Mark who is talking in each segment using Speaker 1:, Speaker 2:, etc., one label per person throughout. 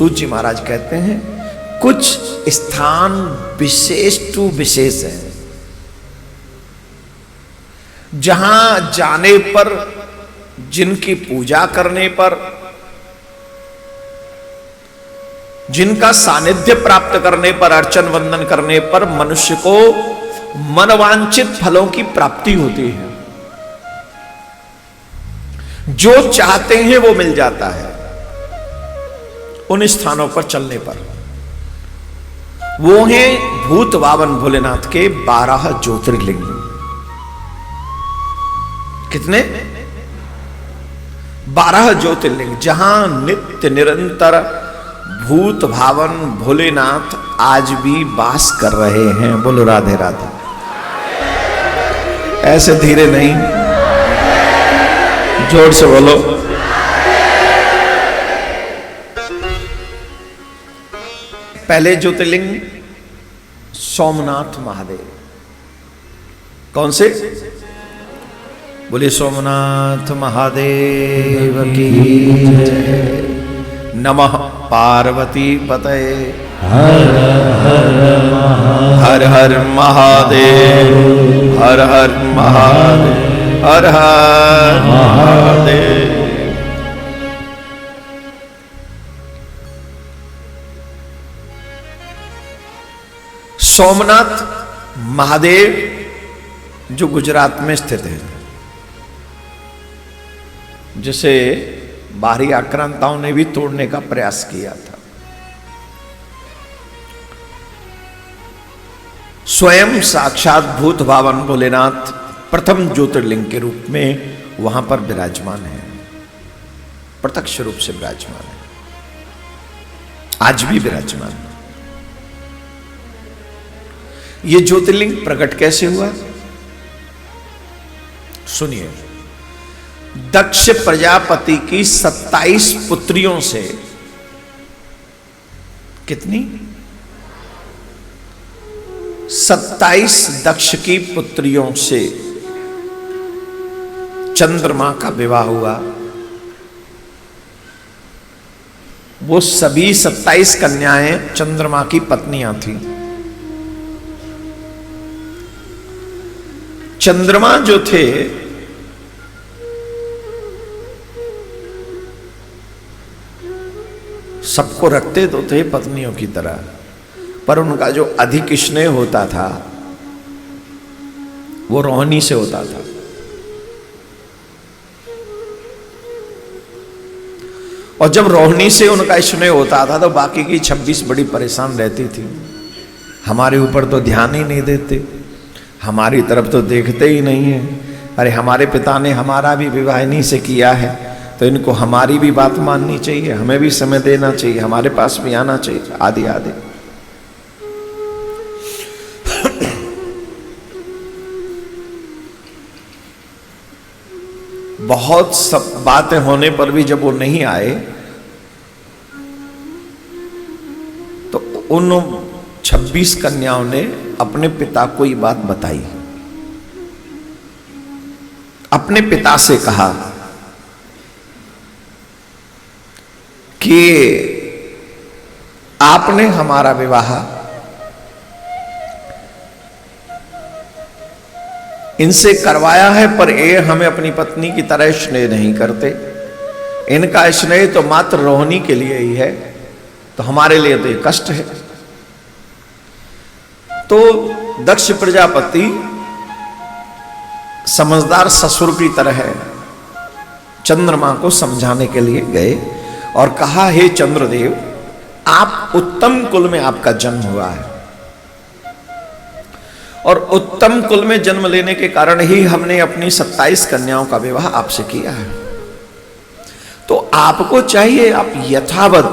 Speaker 1: सूत जी महाराज कहते हैं कुछ स्थान विशेष टू विशेष है, जहां जाने पर, जिनकी पूजा करने पर, जिनका सानिध्य प्राप्त करने पर, अर्चन वंदन करने पर मनुष्य को मनवांछित फलों की प्राप्ति होती है। जो चाहते हैं वो मिल जाता है उन स्थानों पर चलने पर। वो हैं भूत बावन भोलेनाथ के 12 ज्योतिर्लिंग। कितने? 12 ज्योतिर्लिंग, जहां नित्य निरंतर भूत भावन भोलेनाथ आज भी वास कर रहे हैं। बोलो राधे राधे। ऐसे धीरे नहीं, जोर से बोलो। पहले ज्योतिर्लिंग सोमनाथ महादेव। कौन से? बोले सोमनाथ महादेव की जय। नमः पार्वती पतये हर हर महादेव, हर हर महादेव, हर हर महादेव। सोमनाथ महादेव जो गुजरात में स्थित है, जिसे बाहरी आक्रांताओं ने भी तोड़ने का प्रयास किया था। स्वयं साक्षात भूत भावन भोलेनाथ प्रथम ज्योतिर्लिंग के रूप में वहां पर विराजमान है, प्रत्यक्ष रूप से विराजमान है, आज भी विराजमान है। ये ज्योतिर्लिंग प्रकट कैसे हुआ? सुनिए। दक्ष प्रजापति की 27 पुत्रियों से, कितनी? 27 दक्ष की पुत्रियों से चंद्रमा का विवाह हुआ। वो सभी 27 कन्याएं चंद्रमा की पत्नियां थीं। चंद्रमा जो थे सबको रखते तो थे पत्नियों की तरह, पर उनका जो अधिक स्नेह होता था वो रोहिणी से होता था। और जब रोहिणी से उनका स्नेह होता था तो बाकी की 26 बड़ी परेशान रहती थी। हमारे ऊपर तो ध्यान ही नहीं देते, हमारी तरफ तो देखते ही नहीं है। अरे हमारे पिता ने हमारा भी विवाह इन्हीं से किया है, तो इनको हमारी भी बात माननी चाहिए, हमें भी समय देना चाहिए, हमारे पास भी आना चाहिए, आदि आदि। बहुत सब बातें होने पर भी जब वो नहीं आए तो उन 26 कन्याओं ने अपने पिता को ये बात बताई। अपने पिता से कहा कि आपने हमारा विवाह इनसे करवाया है, पर ये हमें अपनी पत्नी की तरह स्नेह नहीं करते। इनका स्नेह तो मात्र रोहिणी के लिए ही है, तो हमारे लिए तो ये कष्ट है। तो दक्ष प्रजापति समझदार ससुर की तरह है, चंद्रमा को समझाने के लिए गए और कहा, हे चंद्रदेव, आप उत्तम कुल में आपका जन्म हुआ है और उत्तम कुल में जन्म लेने के कारण ही हमने अपनी 27 कन्याओं का विवाह आपसे किया है। तो आपको चाहिए आप यथावत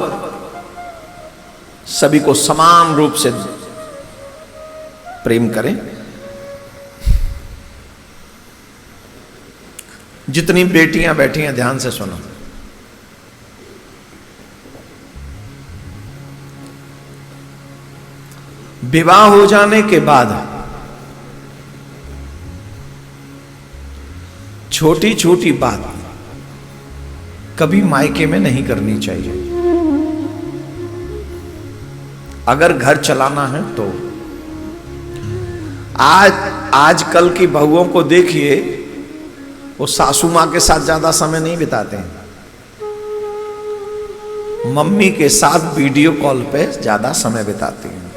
Speaker 1: सभी को समान रूप से प्रेम करें। जितनी बेटियां बैठी हैं ध्यान से सुनो। विवाह हो जाने के बाद छोटी छोटी बात कभी मायके में नहीं करनी चाहिए। अगर घर चलाना है तो। आजकल की बहुओं को देखिए, वो सासू मां के साथ ज्यादा समय नहीं बिताते हैं, मम्मी के साथ वीडियो कॉल पे ज्यादा समय बिताती हैं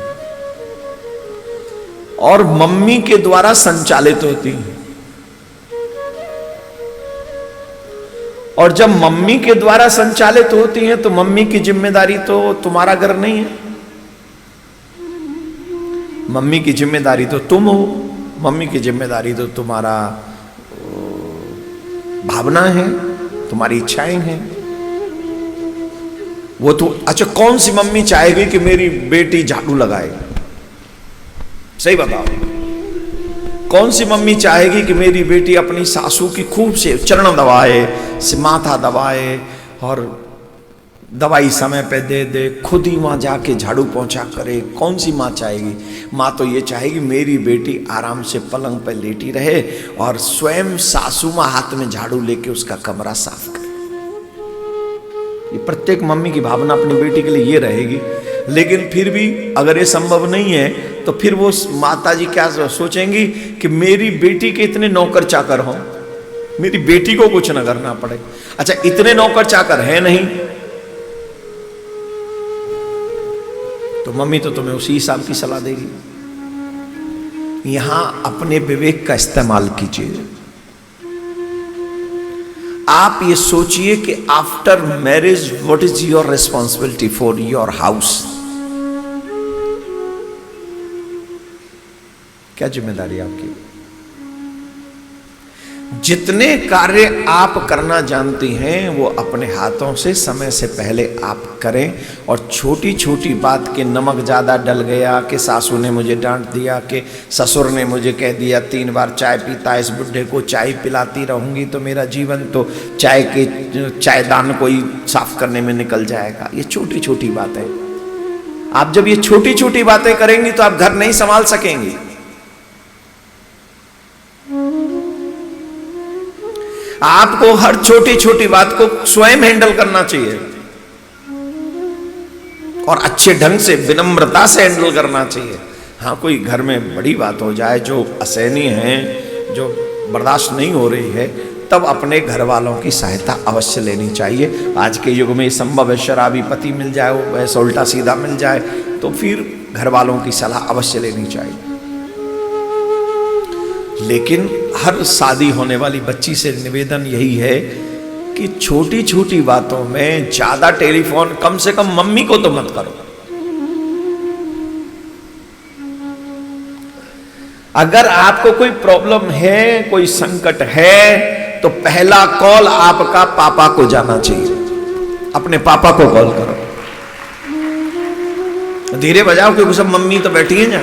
Speaker 1: और मम्मी के द्वारा संचालित होती हैं। और जब मम्मी के द्वारा संचालित होती हैं तो मम्मी की जिम्मेदारी तो तुम्हारा घर नहीं है, मम्मी की जिम्मेदारी तो तुम हो, मम्मी की जिम्मेदारी तो तुम्हारा भावना है, तुम्हारी इच्छाएं हैं। वो तो अच्छा, कौन सी मम्मी चाहेगी कि मेरी बेटी झाड़ू लगाए? सही बताओ, कौन सी मम्मी चाहेगी कि मेरी बेटी अपनी सासू की खूब से चरण दबाए, माथा दबाए और दवाई समय पे दे दे, खुद ही वहां जाके झाड़ू पोंछा करे? कौन सी माँ चाहेगी? माँ तो ये चाहेगी मेरी बेटी आराम से पलंग पे लेटी रहे और स्वयं सासू माँ हाथ में झाड़ू लेके उसका कमरा साफ करे। ये प्रत्येक मम्मी की भावना अपनी बेटी के लिए ये रहेगी। लेकिन फिर भी अगर ये संभव नहीं है तो फिर वो माता जी क्या सोचेंगी कि मेरी बेटी के इतने नौकर चाकर हों, मेरी बेटी को कुछ ना करना पड़े। अच्छा, इतने नौकर चाकर है नहीं तो मम्मी तो तुम्हें उसी हिसाब की सलाह देगी। यहां अपने विवेक का इस्तेमाल कीजिए। आप ये सोचिए कि after marriage what is your responsibility for your house? क्या जिम्मेदारी आपकी? जितने कार्य आप करना जानती हैं वो अपने हाथों से समय से पहले आप करें। और छोटी छोटी बात के नमक ज़्यादा डल गया, कि सासू ने मुझे डांट दिया, कि ससुर ने मुझे कह दिया 3 बार चाय पीता, इस बुढ़े को चाय पिलाती रहूंगी तो मेरा जीवन तो चायदान को ही साफ करने में निकल जाएगा। ये छोटी छोटी बातें, आप जब ये छोटी छोटी बातें करेंगी तो आप घर नहीं संभाल सकेंगी। आपको हर छोटी छोटी बात को स्वयं हैंडल करना चाहिए और अच्छे ढंग से विनम्रता से हैंडल करना चाहिए। हाँ, कोई घर में बड़ी बात हो जाए जो असहनीय है, जो बर्दाश्त नहीं हो रही है, तब अपने घर वालों की सहायता अवश्य लेनी चाहिए। आज के युग में संभव है शराबी पति मिल जाए, वो वैसा उल्टा सीधा मिल जाए, तो फिर घर वालों की सलाह अवश्य लेनी चाहिए। लेकिन हर शादी होने वाली बच्ची से निवेदन यही है कि छोटी छोटी बातों में ज्यादा टेलीफोन, कम से कम मम्मी को तो मत करो। अगर आपको कोई प्रॉब्लम है, कोई संकट है, तो पहला कॉल आपका पापा को जाना चाहिए। अपने पापा को कॉल करो। धीरे बजाओ क्योंकि सब मम्मी तो बैठी है ना।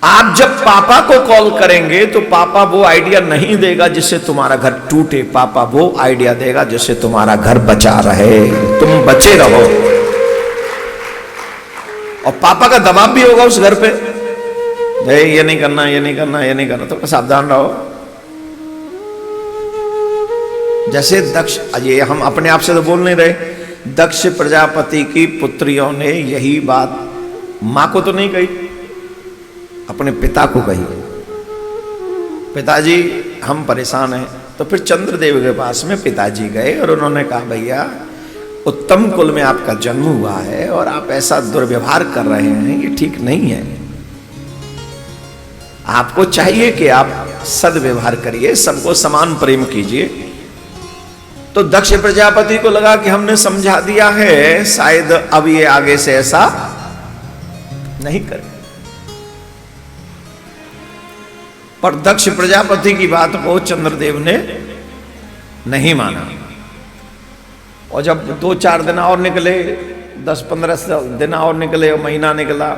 Speaker 1: आप जब पापा को कॉल करेंगे तो पापा वो आइडिया नहीं देगा जिससे तुम्हारा घर टूटे, पापा वो आइडिया देगा जिससे तुम्हारा घर बचा रहे, तुम बचे रहो। और पापा का दबाव भी होगा उस घर पे, ये नहीं करना, ये नहीं करना, ये नहीं करना, तो सावधान रहो। जैसे दक्ष, ये हम अपने आप से तो बोल नहीं रहे, दक्ष प्रजापति की पुत्रियों ने यही बात मां को तो नहीं कही, अपने पिता को कही। पिताजी हम परेशान हैं। तो फिर चंद्रदेव के पास में पिताजी गए और उन्होंने कहा भैया उत्तम कुल में आपका जन्म हुआ है और आप ऐसा दुर्व्यवहार कर रहे हैं, ये ठीक नहीं है। आपको चाहिए कि आप सदव्यवहार करिए, सबको समान प्रेम कीजिए। तो दक्ष प्रजापति को लगा कि हमने समझा दिया है, शायद अब ये आगे से ऐसा नहीं करे। पर दक्ष प्रजापति की बात को चंद्रदेव ने नहीं माना। और जब 2-4 दिन और निकले, 10-15 दिन और निकले, महीना निकला,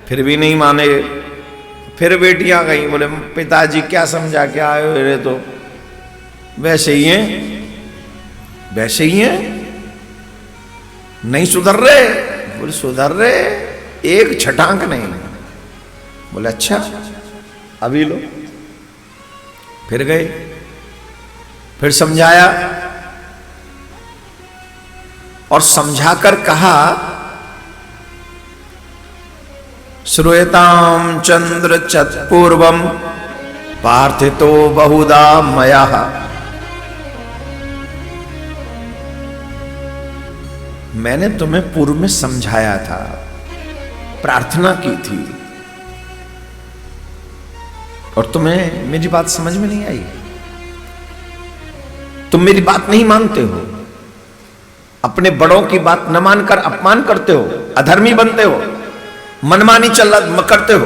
Speaker 1: फिर भी नहीं माने। फिर बेटियां गई, बोले पिताजी क्या समझा के आए हो रे, तो वैसे ही हैं, वैसे ही हैं, नहीं सुधर रहे। बोले सुधर रहे, एक छटांक नहीं। बोले अच्छा अभी लो। फिर गए, फिर समझाया और समझाकर कहा, श्रूयताम चंद्र चतपूर्वम पार्थितो बहुधा मया। मैंने तुम्हें पूर्व में समझाया था, प्रार्थना की थी, और तुम्हें मेरी बात समझ में नहीं आई। तुम मेरी बात नहीं मानते हो, अपने बड़ों की बात न मानकर अपमान करते हो, अधर्मी बनते हो, मनमानी करते हो।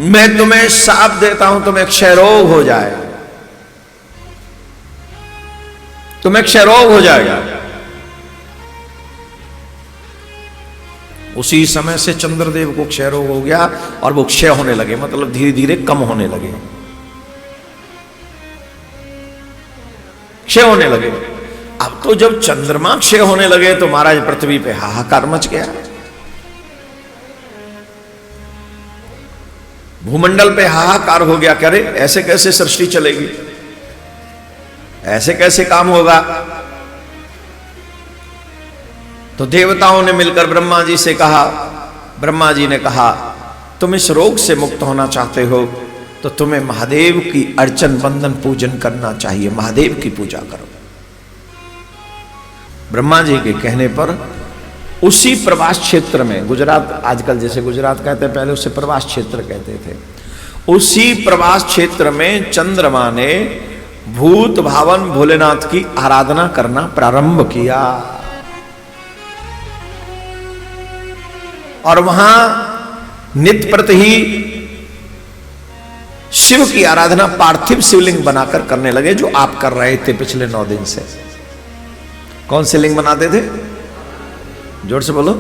Speaker 1: मैं तुम्हें शाप देता हूं, तुम्हें क्षय रोग हो जाए, तुम्हें क्षय रोग हो जाएगा। उसी समय से चंद्रदेव को क्षय रोग हो गया और वो क्षय होने लगे, मतलब धीरे धीरे कम होने लगे, क्षय होने लगे। अब तो जब चंद्रमा क्षय होने लगे तो महाराज पृथ्वी पे हाहाकार मच गया, भूमंडल पे हाहाकार हो गया। कह रहे ऐसे कैसे सृष्टि चलेगी, ऐसे कैसे काम होगा। तो देवताओं ने मिलकर ब्रह्मा जी से कहा, ब्रह्मा जी ने कहा तुम इस रोग से मुक्त होना चाहते हो तो तुम्हें महादेव की अर्चन वंदन पूजन करना चाहिए, महादेव की पूजा करो। ब्रह्मा जी के कहने पर उसी प्रवास क्षेत्र में, गुजरात आजकल जैसे गुजरात कहते हैं, पहले उसे प्रवास क्षेत्र कहते थे, उसी प्रवास क्षेत्र में चंद्रमा ने भूत भावन भोलेनाथ की आराधना करना प्रारंभ किया और वहां नित्य प्रति ही शिव की आराधना पार्थिव शिवलिंग बनाकर करने लगे, जो आप कर रहे थे पिछले 9 दिन से। कौन से लिंग बनाते थे, जोर से बोलो।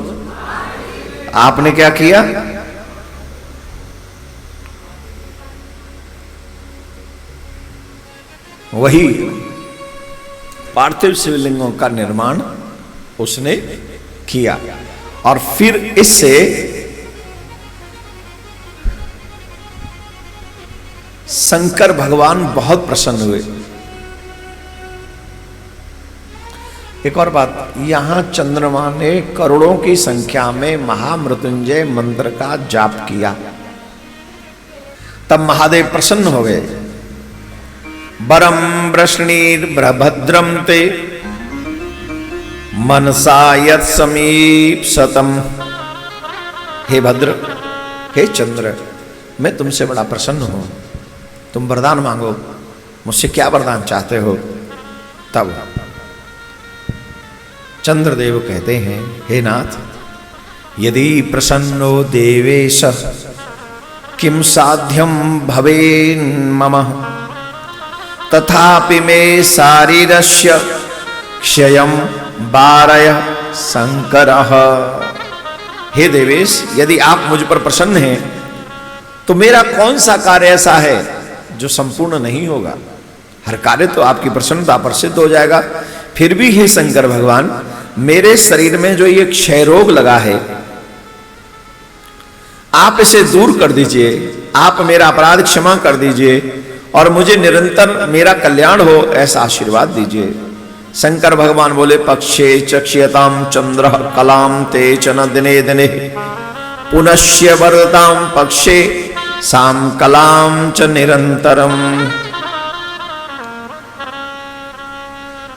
Speaker 1: आपने क्या किया, वही पार्थिव शिवलिंगों का निर्माण उसने किया और फिर इससे शंकर भगवान बहुत प्रसन्न हुए। एक और बात, यहां चंद्रमा ने करोड़ों की संख्या में महामृत्युंजय मंत्र का जाप किया, तब महादेव प्रसन्न हो गए। बरम वृष्णीर्भद्रम ते मनसा यत् समीपसतम। हे भद्र, हे चंद्र, मैं तुमसे बड़ा प्रसन्न हूं, तुम वरदान मांगो, मुझसे क्या वरदान चाहते हो। तब चंद्रदेव कहते हैं, हे नाथ, यदि प्रसन्नो देवेश किम साध्यम भवेन् मम तथापि मे शारीरस्य क्षयम वारय शंकरः। हे देवेश, यदि आप मुझ पर प्रसन्न हैं तो मेरा कौन सा कार्य ऐसा है जो संपूर्ण नहीं होगा। हर कार्य तो आपकी प्रसन्नता पर सिद्ध हो जाएगा। फिर भी हे शंकर भगवान, मेरे शरीर में जो ये क्षय रोग लगा है, आप इसे दूर कर दीजिए, आप मेरा अपराध क्षमा कर दीजिए और मुझे निरंतर मेरा कल्याण हो, ऐसा आशीर्वाद दीजिए। शंकर भगवान बोले, पक्षे चक्ष्यताम चंद्र कलाम ते च न दिने दिने पुनश्य वरदाम पक्षे साम कलाम च निरंतरम।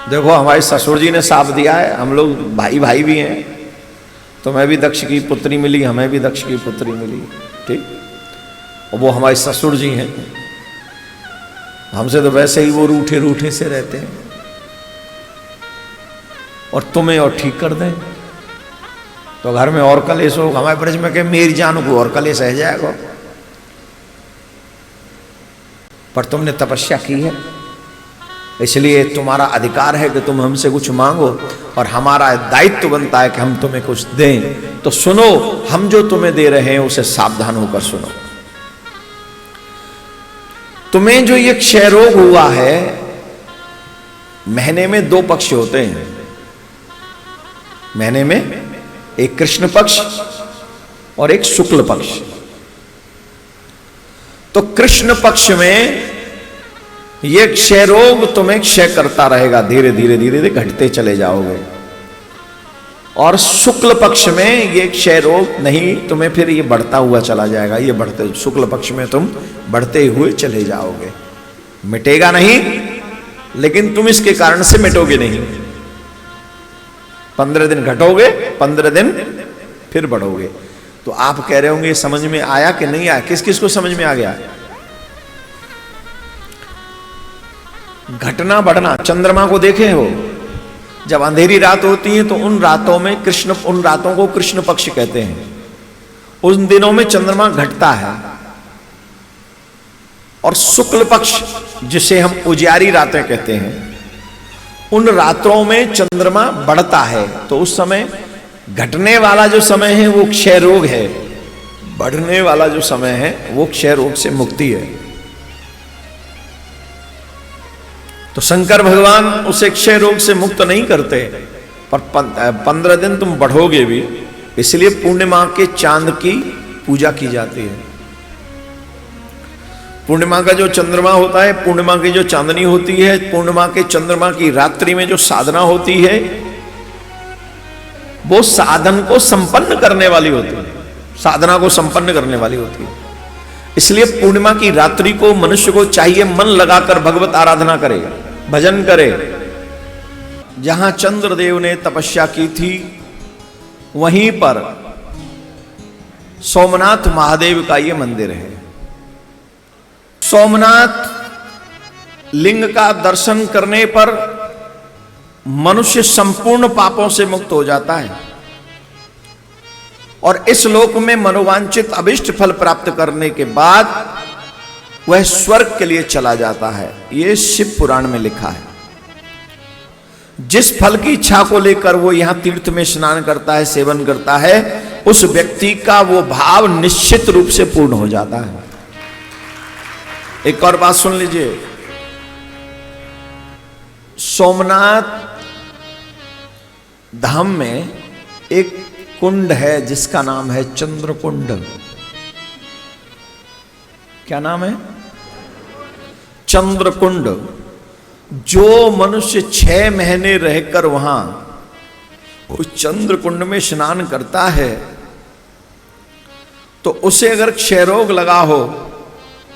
Speaker 1: देखो, हमारे ससुर जी ने साफ दिया है, हम लोग भाई भाई भी हैं, तुम्हें भी दक्ष की पुत्री मिली, हमें भी दक्ष की पुत्री मिली, ठीक। और वो हमारे ससुर जी हैं, हमसे तो वैसे ही वो रूठे रूठे से रहते हैं, और तुम्हें और ठीक कर दें तो घर में और कलेश हो। हमारे ब्रज में कहे मेरी जान को और कलेश रह जाएगा, पर तुमने तपस्या की है, इसलिए तुम्हारा अधिकार है कि तुम हमसे कुछ मांगो और हमारा दायित्व बनता है कि हम तुम्हें कुछ दें। तो सुनो, हम जो तुम्हें दे रहे हैं उसे सावधान होकर सुनो। तुम्हें जो ये क्षय रोग हुआ है, महीने में 2 पक्ष होते हैं, महीने में एक कृष्ण पक्ष और एक शुक्ल पक्ष। तो कृष्ण पक्ष में ये क्षय रोग तुम्हें क्षय करता रहेगा, धीरे धीरे धीरे धीरे घटते चले जाओगे। और शुक्ल पक्ष में ये क्षय रोग नहीं, तुम्हें फिर ये बढ़ता हुआ चला जाएगा। ये बढ़ते, शुक्ल पक्ष में तुम बढ़ते हुए चले जाओगे। मिटेगा नहीं, लेकिन तुम इसके कारण से मिटोगे नहीं। 15 दिन घटोगे, 15 दिन फिर बढ़ोगे। तो आप कह रहे होंगे समझ में आया कि नहीं आया? किस किस को समझ में आ गया? घटना बढ़ना, चंद्रमा को देखे हो, जब अंधेरी रात होती है तो उन रातों में उन रातों को कृष्ण पक्ष कहते हैं। उन दिनों में चंद्रमा घटता है। और शुक्ल पक्ष, जिसे हम उजियारी रातें कहते हैं, उन रात्रों में चंद्रमा बढ़ता है। तो उस समय घटने वाला जो समय है वो क्षय रोग है, बढ़ने वाला जो समय है वो क्षय रोग से मुक्ति है। तो शंकर भगवान उसे क्षय रोग से मुक्त नहीं करते, पर 15 दिन तुम बढ़ोगे भी। इसलिए पूर्णिमा के चांद की पूजा की जाती है। पूर्णिमा का जो चंद्रमा होता है, पूर्णिमा की जो चांदनी होती है, पूर्णिमा के चंद्रमा की रात्रि में जो साधना होती है, वो साधन को संपन्न करने वाली होती है, साधना को संपन्न करने वाली होती है। इसलिए पूर्णिमा की रात्रि को मनुष्य को चाहिए मन लगाकर भगवत आराधना करे, भजन करे। जहां चंद्रदेव ने तपस्या की थी, वहीं पर सोमनाथ महादेव का यह मंदिर है। सोमनाथ लिंग का दर्शन करने पर मनुष्य संपूर्ण पापों से मुक्त हो जाता है और इस लोक में मनोवांछित अभिष्ट फल प्राप्त करने के बाद वह स्वर्ग के लिए चला जाता है। यह शिव पुराण में लिखा है। जिस फल की इच्छा को लेकर वो यहां तीर्थ में स्नान करता है, सेवन करता है, उस व्यक्ति का वो भाव निश्चित रूप से पूर्ण हो जाता है। एक और बात सुन लीजिए, सोमनाथ धाम में एक कुंड है जिसका नाम है चंद्रकुंड। क्या नाम है? चंद्रकुंड। जो मनुष्य 6 महीने रहकर वहां उस चंद्रकुंड में स्नान करता है, तो उसे अगर क्षय रोग लगा हो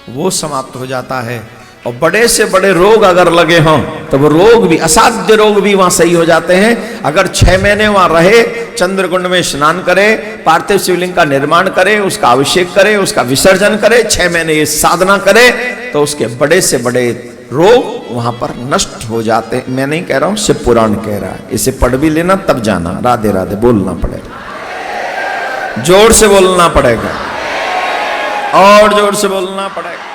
Speaker 1: वो समाप्त हो जाता है। और बड़े से बड़े रोग अगर लगे हों तो वो रोग भी, असाध्य रोग भी वहां सही हो जाते हैं। अगर 6 महीने वहां रहे, चंद्रकुंड में स्नान करे, पार्थिव शिवलिंग का निर्माण करे, उसका अभिषेक करे, उसका विसर्जन करे, 6 महीने ये साधना करे, तो उसके बड़े से बड़े रोग वहां पर नष्ट हो जाते हैं। मैं नहीं कह रहा हूं, शिव पुराण कह रहा है। इसे पढ़ भी लेना तब जाना। राधे राधे बोलना पड़ेगा, जोर से बोलना पड़ेगा, और जोर से बोलना पड़ेगा।